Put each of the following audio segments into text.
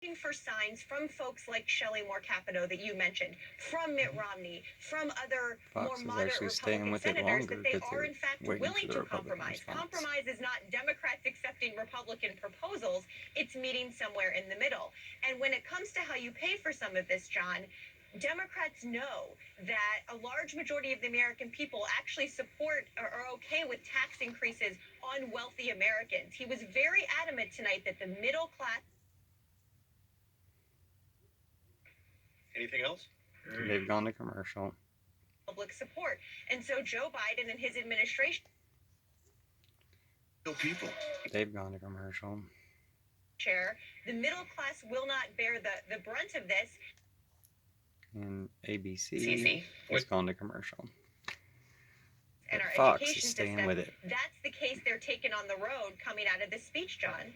For signs from folks like Shelley Moore Capito that you mentioned, from Mitt Romney, from other more moderate Republican senators, that they are in fact willing to compromise. Compromise is not Democrats accepting Republican proposals, it's meeting somewhere in the middle. And when it comes to how you pay for some of this, John, Democrats know that a large majority of the American people actually support or are okay with tax increases on wealthy Americans. He was very adamant tonight that the middle class. Anything else? They've gone to commercial. Public support. And so Joe Biden and his administration. People. They've gone to commercial. Chair, the middle class will not bear the brunt of this. And ABC has gone to commercial. And our Fox education is staying system, with it. That's the case they're taking on the road coming out of this speech, John.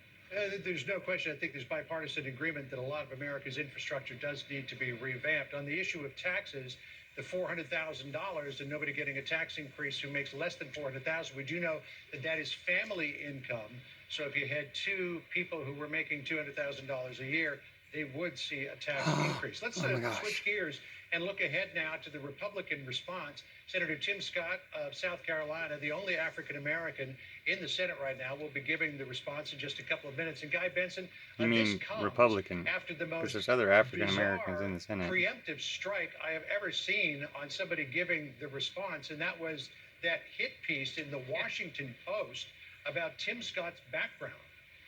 There's no question. I think there's bipartisan agreement that a lot of America's infrastructure does need to be revamped. On the issue of taxes, the $400,000 and nobody getting a tax increase who makes less than $400,000, we do know that that is family income. So if you had two people who were making $200,000 a year, they would see a tax increase. Let's switch gears and look ahead now to the Republican response. Senator Tim Scott of South Carolina, the only African-American in the Senate right now, will be giving the response in just a couple of minutes. And Guy Benson, you mean Republican? After the most because there's other African-Americans in the Senate. Preemptive strike I have ever seen on somebody giving the response, and that was that hit piece in the Washington Post about Tim Scott's background.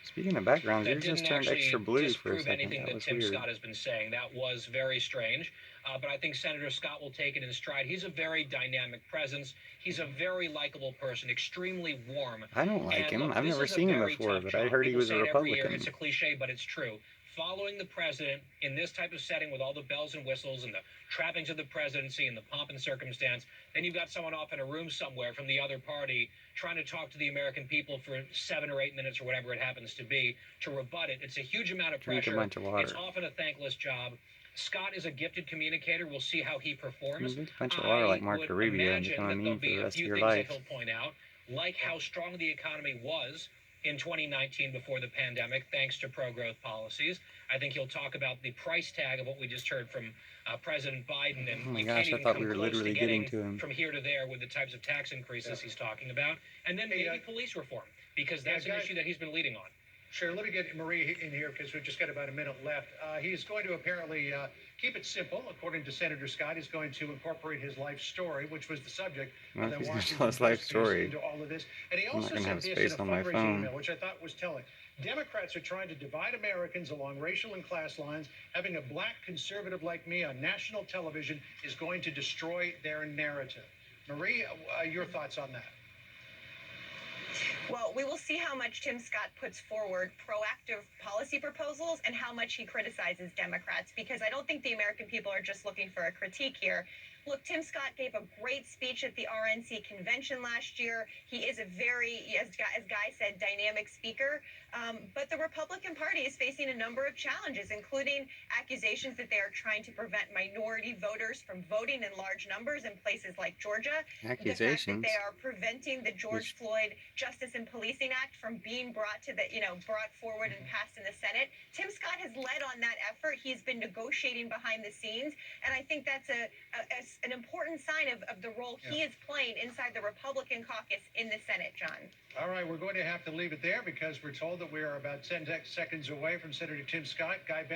Speaking of backgrounds, yours just turned extra blue for a second. Anything that Tim Scott has been saying. That was very strange. But I think Senator Scott will take it in stride. He's a very dynamic presence. He's a very likable person, extremely warm. I don't like him. I've never seen him before, but I heard he was a Republican. It's a cliche, but it's true. Following the president in this type of setting with all the bells and whistles and the trappings of the presidency and the pomp and circumstance, then you've got someone off in a room somewhere from the other party trying to talk to the American people for 7 or 8 minutes or whatever it happens to be to rebut it. It's a huge amount of pressure. Drink a bunch of water. It's often a thankless job. Scott is a gifted communicator. We'll see how he performs. Drink a bunch of water like Marco Rubio and become immune for the rest of your life. He'll point out, like how strong the economy was in 2019 before the pandemic, thanks to pro-growth policies. I think he'll talk about the price tag of what we just heard from President Biden. And oh my gosh, I thought we were literally getting to him. From here to there with the types of tax increases he's talking about. And then maybe police reform, because that's an issue that he's been leading on. Sure, let me get Marie in here because we've just got about a minute left. He's going to apparently keep it simple. According to Senator Scott, he's going to incorporate his life story, which was the subject of the Washington Post life story into all of this. And he also said this in a fundraising email, which I thought was telling. Democrats are trying to divide Americans along racial and class lines. Having a black conservative like me on national television is going to destroy their narrative. Marie, your thoughts on that? Well, we will see how much Tim Scott puts forward proactive policy proposals and how much he criticizes Democrats, because I don't think the American people are just looking for a critique here. Look, Tim Scott gave a great speech at the RNC convention last year. He is a very, as Guy said, dynamic speaker. But the Republican Party is facing a number of challenges, including accusations that they are trying to prevent minority voters from voting in large numbers in places like Georgia. Accusations. The fact that they are preventing the George Floyd Justice and Policing Act from being brought to brought forward and passed in the Senate. Tim Scott has led on that effort. He's been negotiating behind the scenes, and I think that's an important sign of the role he is playing inside the Republican caucus in the Senate, John. All right, we're going to have to leave it there because we're told that we are about 10 seconds away from Senator Tim Scott. Guy